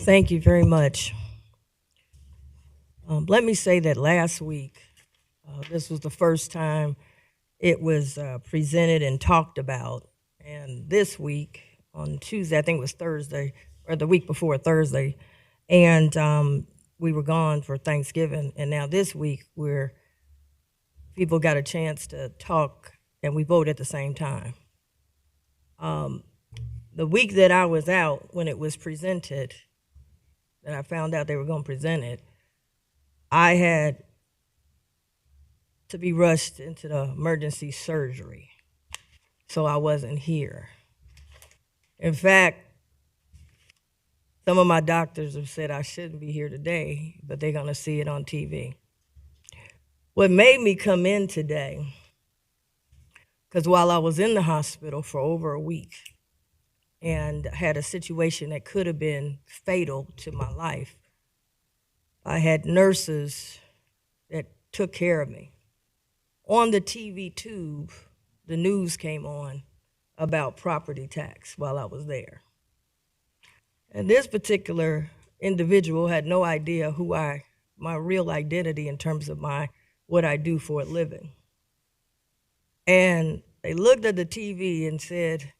Thank you very much. Let me say that last week, this was the first time it was presented and talked about. And this week, on Tuesday, I think it was Thursday, or the week before Thursday, and we were gone for Thanksgiving. And now this week, where people got a chance to talk and we vote at the same time. The week that I was out, when it was presented, that I found out they were going to present it, I had to be rushed into the emergency surgery, so I wasn't here. In fact, some of my doctors have said I shouldn't be here today, but they're going to see it on TV. What made me come in today, because while I was in the hospital for over a week and had a situation that could have been fatal to my life, I had nurses that took care of me. On the TV tube, the news came on about property tax while I was there. And this particular individual had no idea my real identity in terms of what I do for a living. And they looked at the TV and said,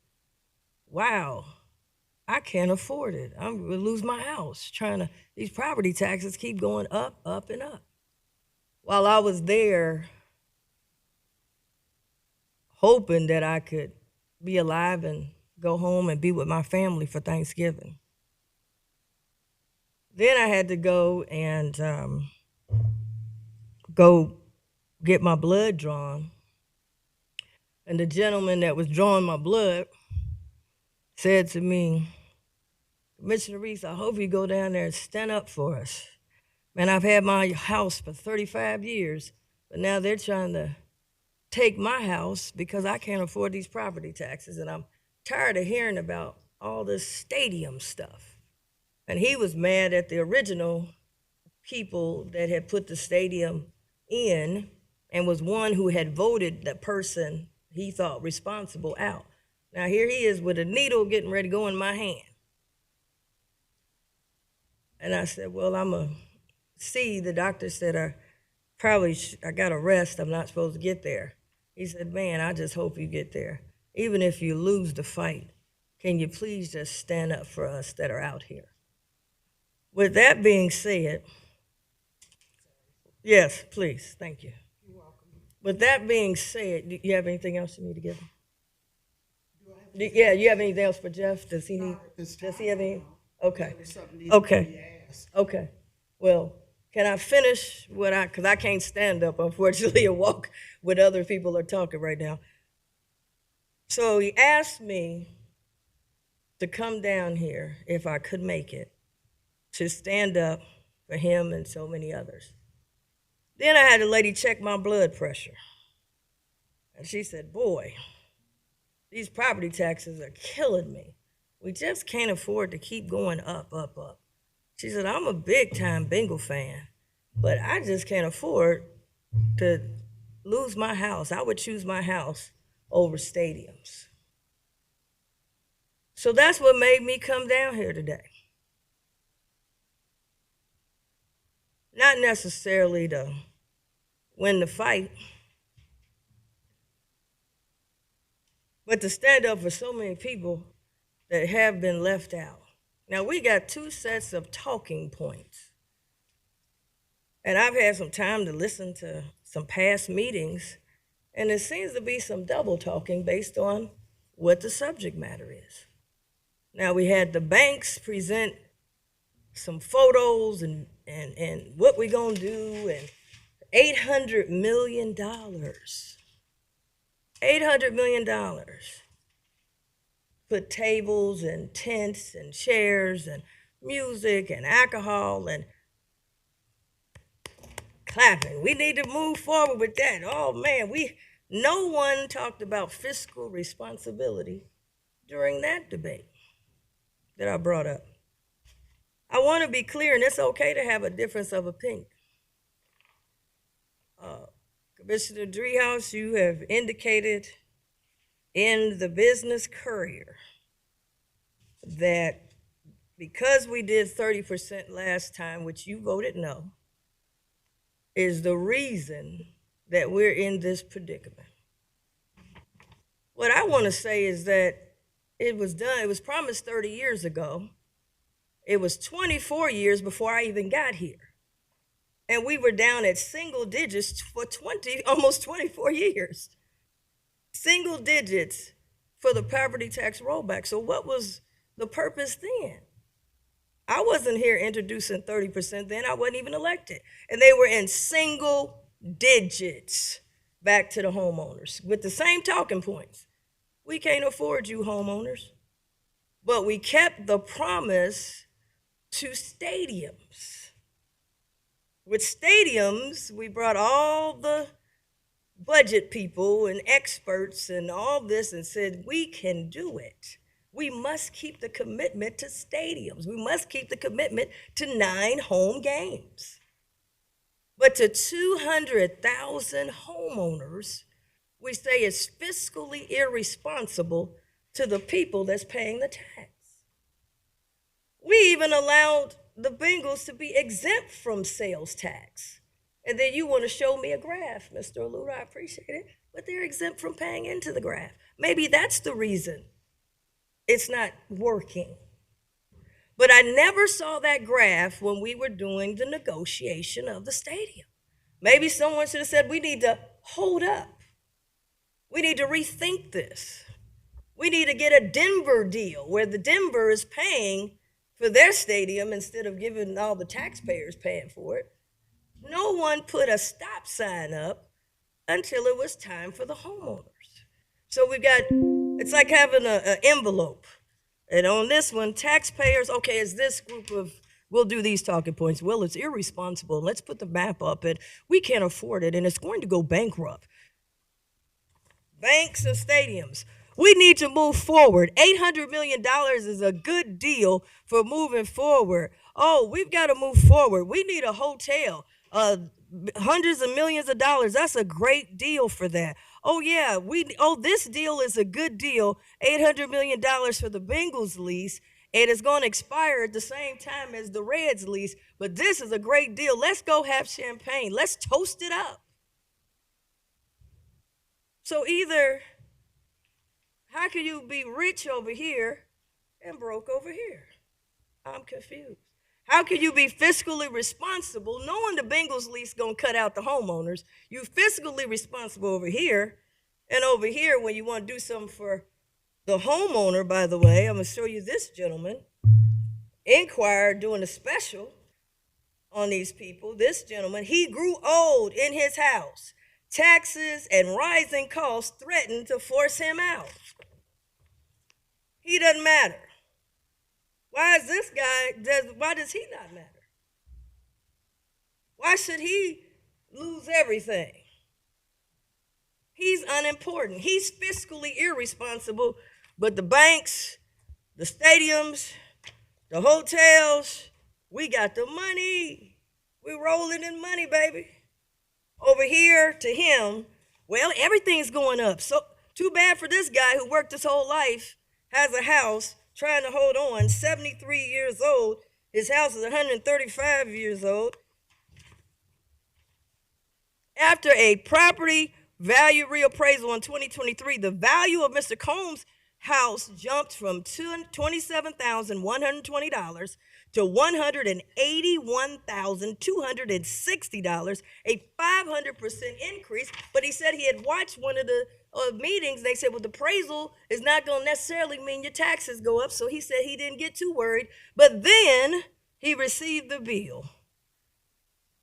wow, I can't afford it. I'm gonna lose my house these property taxes keep going up, up, and up. While I was there, hoping that I could be alive and go home and be with my family for Thanksgiving. Then I had to go and go get my blood drawn. And the gentleman that was drawing my blood said to me, Commissioner Reece, I hope you go down there and stand up for us. Man, I've had my house for 35 years, but now they're trying to take my house because I can't afford these property taxes, and I'm tired of hearing about all this stadium stuff. And he was mad at the original people that had put the stadium in and was one who had voted the person he thought responsible out. Now here he is with a needle getting ready to go in my hand. And I said, well, I'm going to see. The doctor said, I got to rest. I'm not supposed to get there. He said, man, I just hope you get there. Even if you lose the fight, can you please just stand up for us that are out here? With that being said, yes, please, thank you. You're welcome. With that being said, do you have anything else you need to give him? Yeah, you have anything else for Jeff? Does he have any? Okay. Okay. Well, can I finish because I can't stand up, unfortunately, and walk when other people are talking right now. So he asked me to come down here if I could make it, to stand up for him and so many others. Then I had a lady check my blood pressure. And she said, boy, these property taxes are killing me. We just can't afford to keep going up, up, up. She said, I'm a big time Bengal fan, but I just can't afford to lose my house. I would choose my house over stadiums. So that's what made me come down here today. Not necessarily to win the fight, but to stand up for so many people that have been left out. Now, we got two sets of talking points. And I've had some time to listen to some past meetings, and there seems to be some double talking based on what the subject matter is. Now, we had the banks present some photos and what we gonna do, and $800 million. $800 million. Put tables and tents and chairs and music and alcohol and clapping. We need to move forward with that. Oh man, no one talked about fiscal responsibility during that debate that I brought up. I want to be clear, and it's okay to have a difference of opinion. Commissioner Driehaus, you have indicated in the Business Courier that because we did 30% last time, which you voted no, is the reason that we're in this predicament. What I want to say is that it was promised 30 years ago. It was 24 years before I even got here. And we were down at single digits for almost 24 years. Single digits for the property tax rollback. So what was the purpose then? I wasn't here introducing 30% then. I wasn't even elected. And they were in single digits back to the homeowners with the same talking points. We can't afford you, homeowners. But we kept the promise to stadiums. With stadiums, we brought all the budget people and experts and all this and said, we can do it. We must keep the commitment to stadiums. We must keep the commitment to 9 home games. But to 200,000 homeowners, we say it's fiscally irresponsible to the people that's paying the tax. We even allowed the Bengals to be exempt from sales tax. And then you want to show me a graph, Mr. Aluda, I appreciate it, but they're exempt from paying into the graph. Maybe that's the reason it's not working. But I never saw that graph when we were doing the negotiation of the stadium. Maybe someone should have said, we need to hold up. We need to rethink this. We need to get a Denver deal where the Denver is paying for their stadium instead of giving all the taxpayers paying for it. No one put a stop sign up until it was time for the homeowners. So it's like having an envelope. And on this one, taxpayers, okay, it's this group of, we'll do these talking points. Well, it's irresponsible. Let's put the map up and we can't afford it and it's going to go bankrupt. Banks and stadiums. We need to move forward. $800 million is a good deal for moving forward. Oh, we've got to move forward. We need a hotel, hundreds of millions of dollars. That's a great deal for that. Oh, yeah, this deal is a good deal, $800 million for the Bengals lease, and it's going to expire at the same time as the Reds lease, but this is a great deal. Let's go have champagne. Let's toast it up. So either, how can you be rich over here and broke over here? I'm confused. How can you be fiscally responsible knowing the Bengals lease gonna cut out the homeowners? You fiscally responsible over here, and over here when you want to do something for the homeowner, by the way, I'm gonna show you this gentleman. Inquirer doing a special on these people. This gentleman, he grew old in his house. Taxes and rising costs threatened to force him out. He doesn't matter. Why is this guy, why does he not matter? Why should he lose everything? He's unimportant. He's fiscally irresponsible, but the banks, the stadiums, the hotels, we got the money. We're rolling in money, baby. Over here to him, well, everything's going up. So too bad for this guy who worked his whole life, has a house, trying to hold on, 73 years old. His house is 135 years old. After a property value reappraisal in 2023, the value of Mr. Combs' house jumped from $27,120 to $181,260, a 500% increase. But he said he had watched one of the meetings. They said, well, the appraisal is not going to necessarily mean your taxes go up. So he said he didn't get too worried. But then he received the bill.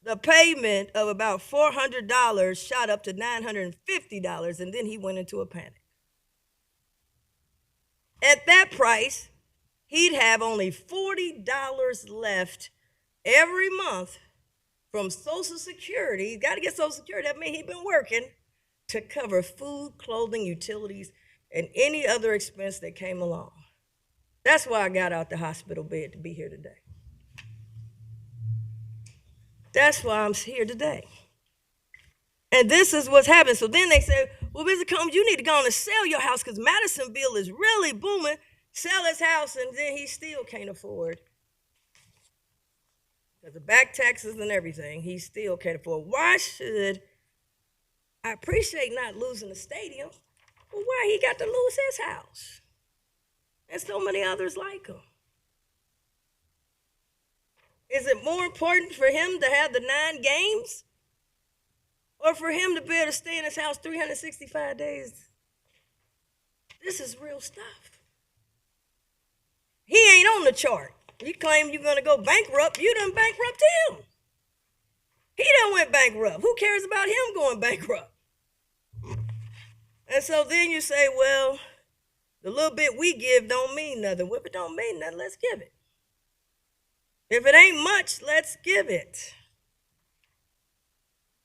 The payment of about $400 shot up to $950, and then he went into a panic. At that price, he'd have only $40 left every month from Social Security. He's got to get Social Security. That means he's been working to cover food, clothing, utilities, and any other expense that came along. That's why I got out the hospital bed to be here today. That's why I'm here today. And this is what's happening. So then they say, well, Mr. Combs, you need to go on and sell your house because Madisonville is really booming. sell his house, and then he still can't afford, because of back taxes and everything, he still can't afford. Why should, I appreciate not losing the stadium, but why he got to lose his house? And so many others like him. Is it more important for him to have the 9 games, or for him to be able to stay in his house 365 days? This is real stuff. He ain't on the chart. You claim you're going to go bankrupt. You done bankrupt him. He done went bankrupt. Who cares about him going bankrupt? And so then you say, well, the little bit we give don't mean nothing. Well, if it don't mean nothing, let's give it. If it ain't much, let's give it.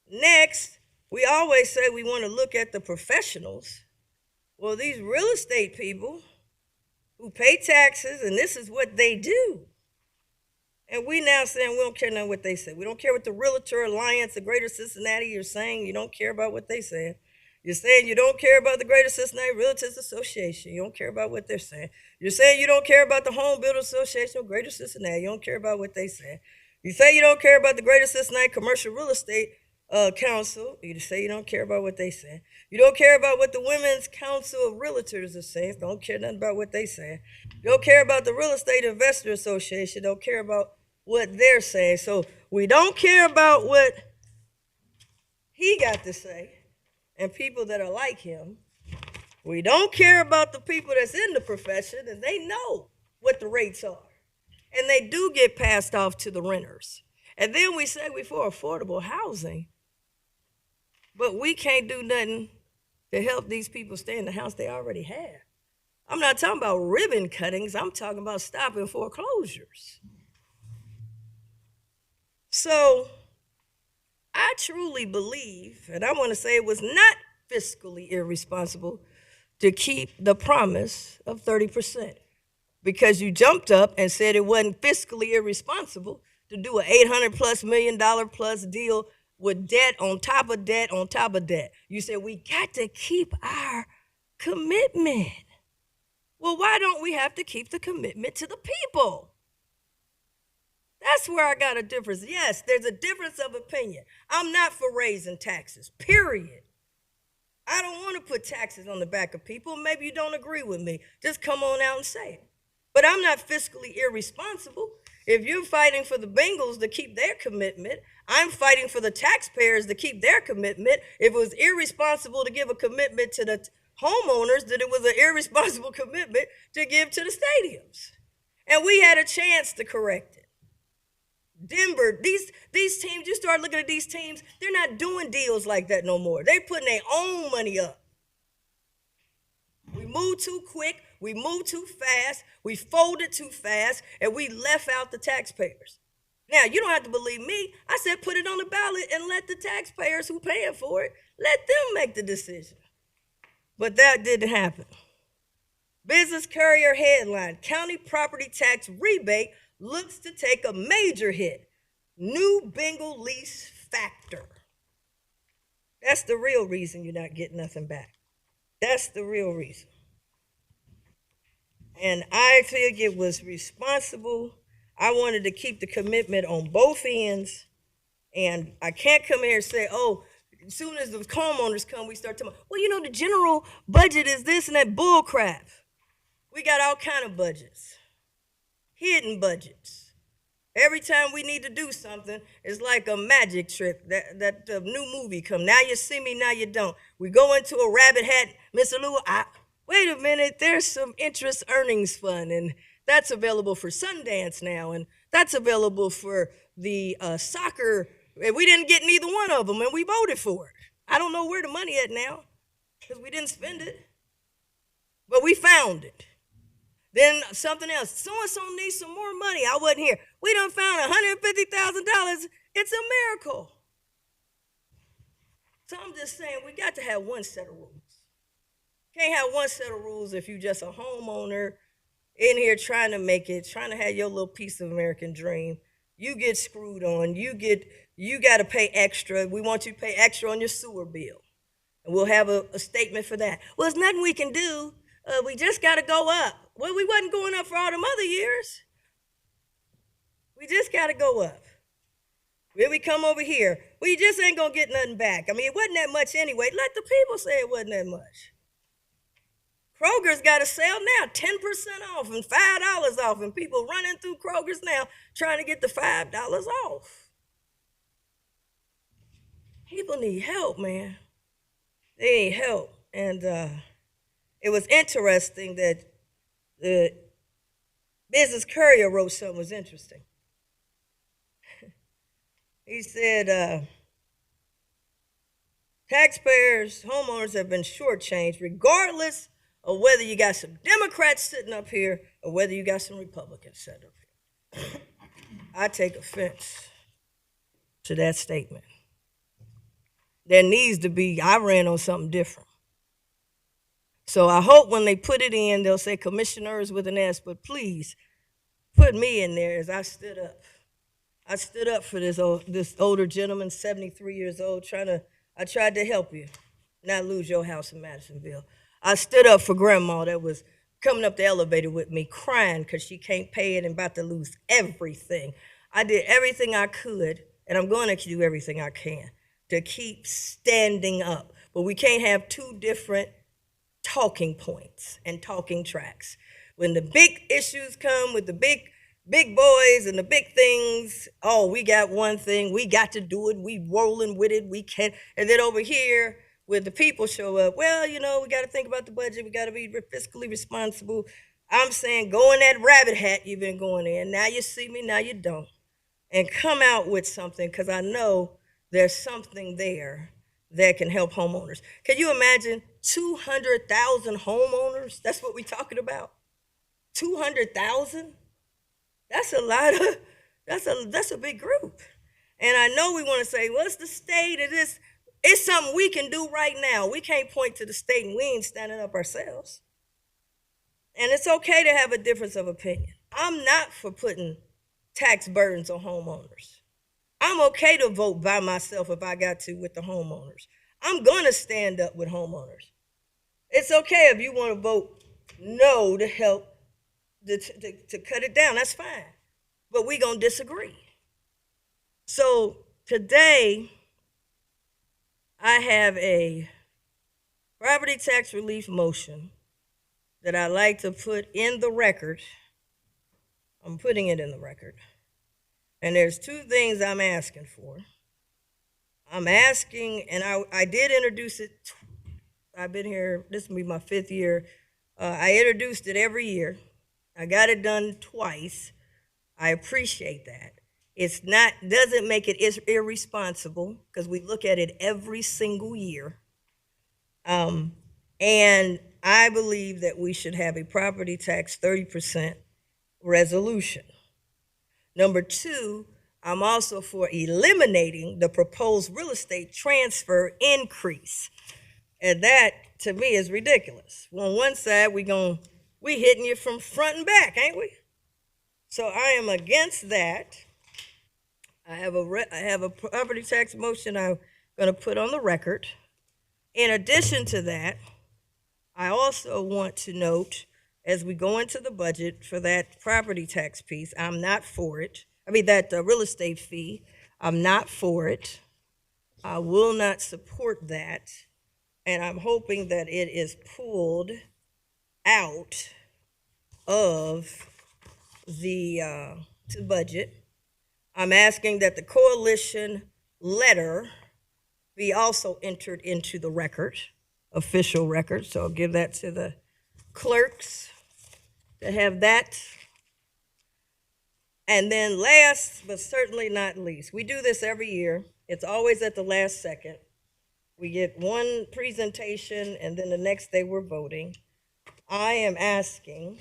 Next, we always say we want to look at the professionals. Well, these real estate people who pay taxes, and this is what they do. And we now saying we don't care now what they say. We don't care what the Realtor Alliance of Greater Cincinnati, you're saying you don't care about what they say. You're saying you don't care about the Greater Cincinnati Realtors Association. You don't care about what they're saying. You're saying you don't care about the Home Builders Association of Greater Cincinnati. You don't care about what they say. You say you don't care about the Greater Cincinnati Commercial Real Estate Council. You say you don't care about what they say. You don't care about what the Women's Council of Realtors are saying. Don't care nothing about what they say. You don't care about the Real Estate Investor Association. Don't care about what they're saying. So we don't care about what he got to say and people that are like him. We don't care about the people that's in the profession, and they know what the rates are. And they do get passed off to the renters. And then we say we for affordable housing, but we can't do nothing to help these people stay in the house they already have. I'm not talking about ribbon cuttings. I'm talking about stopping foreclosures. So I truly believe, and I want to say it was not fiscally irresponsible to keep the promise of 30%, because you jumped up and said it wasn't fiscally irresponsible to do an $800+ million plus deal with debt on top of debt on top of debt. You said we got to keep our commitment. Well, why don't we have to keep the commitment to the people? That's where I got a difference. Yes, there's a difference of opinion. I'm not for raising taxes, period. I don't want to put taxes on the back of people. Maybe you don't agree with me. Just come on out and say it. But I'm not fiscally irresponsible. If you're fighting for the Bengals to keep their commitment, I'm fighting for the taxpayers to keep their commitment. If it was irresponsible to give a commitment to the homeowners, then it was an irresponsible commitment to give to the stadiums. And we had a chance to correct it. Denver, these teams, you start looking at these teams, they're not doing deals like that no more. They're putting their own money up. We moved too quick, we moved too fast, we folded too fast, and we left out the taxpayers. Now, you don't have to believe me. I said put it on the ballot and let the taxpayers who paying for it, let them make the decision. But that didn't happen. Business Courier headline, county property tax rebate looks to take a major hit. New Bengal lease factor. That's the real reason you're not getting nothing back. That's the real reason. And I think it was responsible. I wanted to keep the commitment on both ends. And I can't come here and say, oh, as soon as the homeowners come, we start talking about, well, you know, the general budget is this and that bull crap. We got all kind of budgets. Hidden budgets. Every time we need to do something, it's like a magic trick. That new movie come. Now you see me, now you don't. We go into a rabbit hat, Mr. Lou, wait a minute, there's some interest earnings fund, and that's available for Sundance now, and that's available for the soccer. And we didn't get neither one of them, and we voted for it. I don't know where the money at now, because we didn't spend it, but we found it. Then something else, so-and-so needs some more money. I wasn't here. We done found $150,000. It's a miracle. So I'm just saying, we got to have one set of rules. Can't have one set of rules if you just a homeowner in here trying to make it, trying to have your little piece of American dream. You get screwed on. You got to pay extra. We want you to pay extra on your sewer bill. And we'll have a statement for that. Well, there's nothing we can do. We just got to go up. Well, we wasn't going up for all them other years. We just got to go up. When we come over here, we just ain't going to get nothing back. I mean, it wasn't that much anyway. Let the people say it wasn't that much. Kroger's got a sale now, 10% off and $5 off, and people running through Kroger's now trying to get the $5 off. People need help, man. They need help. And it was interesting that the Business Courier wrote something was interesting. He said, taxpayers, homeowners have been shortchanged regardless of whether you got some Democrats sitting up here or whether you got some Republicans sitting up here. I take offense to that statement. There needs to be, I ran on something different. So I hope when they put it in, they'll say commissioners with an S, but please put me in there as I stood up. I stood up for this older gentleman, 73 years old, I tried to help you not lose your house in Madisonville. I stood up for grandma that was coming up the elevator with me, crying because she can't pay it and about to lose everything. I did everything I could, and I'm going to do everything I can to keep standing up. But we can't have two different talking points and talking tracks. When the big issues come with the big boys and the big things, oh, we got one thing, we got to do it, we rolling with it, we can. And then over here, when the people show up, well, you know, we got to think about the budget, we got to be fiscally responsible. I'm saying go in that rabbit hat you've been going in. Now you see me, now you don't. And come out with something, because I know there's something there that can help homeowners. Can you imagine 200,000 homeowners? That's what we're talking about. 200,000? That's a lot of, that's a big group. And I know we want to say, well, it's the state, it's something we can do right now. We can't point to the state and we ain't standing up ourselves. And it's okay to have a difference of opinion. I'm not for putting tax burdens on homeowners. I'm okay to vote by myself if I got to with the homeowners. I'm going to stand up with homeowners. It's okay if you want to vote no to help to cut it down. That's fine. But we're going to disagree. So today, I have a property tax relief motion that I like to put in the record. I'm putting it in the record. And there's two things I'm asking for. I'm asking, and I did introduce it. I've been here, this will be my 5th year. I introduced it every year. I got it done twice. I appreciate that. It's not, doesn't make it irresponsible, because we look at it every single year. And I believe that we should have a property tax 30% resolution. Number 2, I'm also for eliminating the proposed real estate transfer increase. And that, to me, is ridiculous. On one side, we hitting you from front and back, ain't we? So I am against that. I have a property tax motion I'm going to put on the record. In addition to that, I also want to note, as we go into the budget for that property tax piece, I'm not for it. I mean, that real estate fee, I'm not for it. I will not support that. And I'm hoping that it is pulled out of the budget. I'm asking that the coalition letter be also entered into the record, official record. So I'll give that to the clerks to have that. And then last, but certainly not least, we do this every year. It's always at the last second. We get one presentation and then the next day we're voting. I am asking,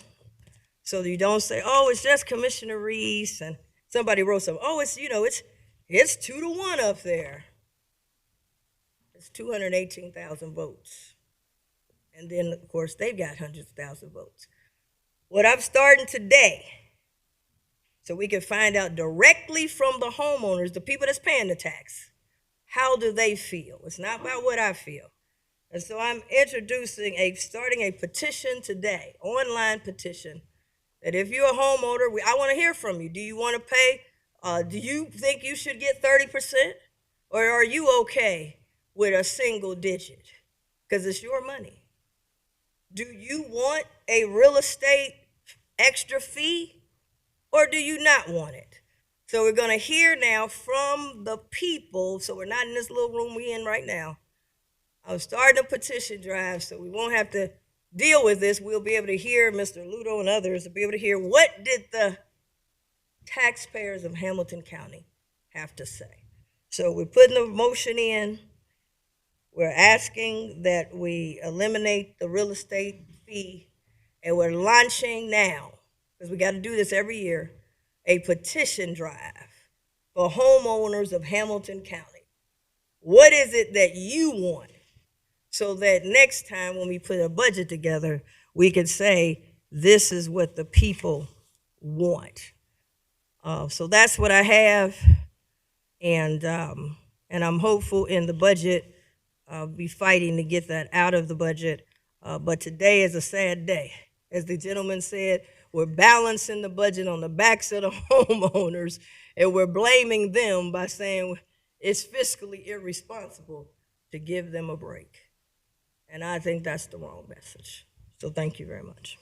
so you don't say, oh, it's just Commissioner Reece, and somebody wrote something, oh, it's 2-1 up there. It's 218,000 votes. And then, of course, they've got hundreds of thousands of votes. What I'm starting today, so we can find out directly from the homeowners, the people that's paying the tax, how do they feel? It's not about what I feel. And so I'm starting a petition today, online petition, that if you're a homeowner, I want to hear from you. Do you want to pay? Do you think you should get 30%? Or are you okay with a single digit? Because it's your money. Do you want a real estate extra fee, or do you not want it? So we're going to hear now from the people. So we're not in this little room we're in right now. I'm starting a petition drive, so we won't have to deal with this. We'll be able to hear Mr. Ludo and others, to be able to hear what did the taxpayers of Hamilton County have to say. So we're putting a motion in. We're asking that we eliminate the real estate fee, and we're launching now, because we got to do this every year, a petition drive for homeowners of Hamilton County. What is it that you want? So that next time when we put a budget together, we can say, this is what the people want. So that's what I have, and I'm hopeful in the budget. I'll be fighting to get that out of the budget, but today is a sad day. As the gentleman said, we're balancing the budget on the backs of the homeowners, and we're blaming them by saying it's fiscally irresponsible to give them a break. And I think that's the wrong message. So thank you very much.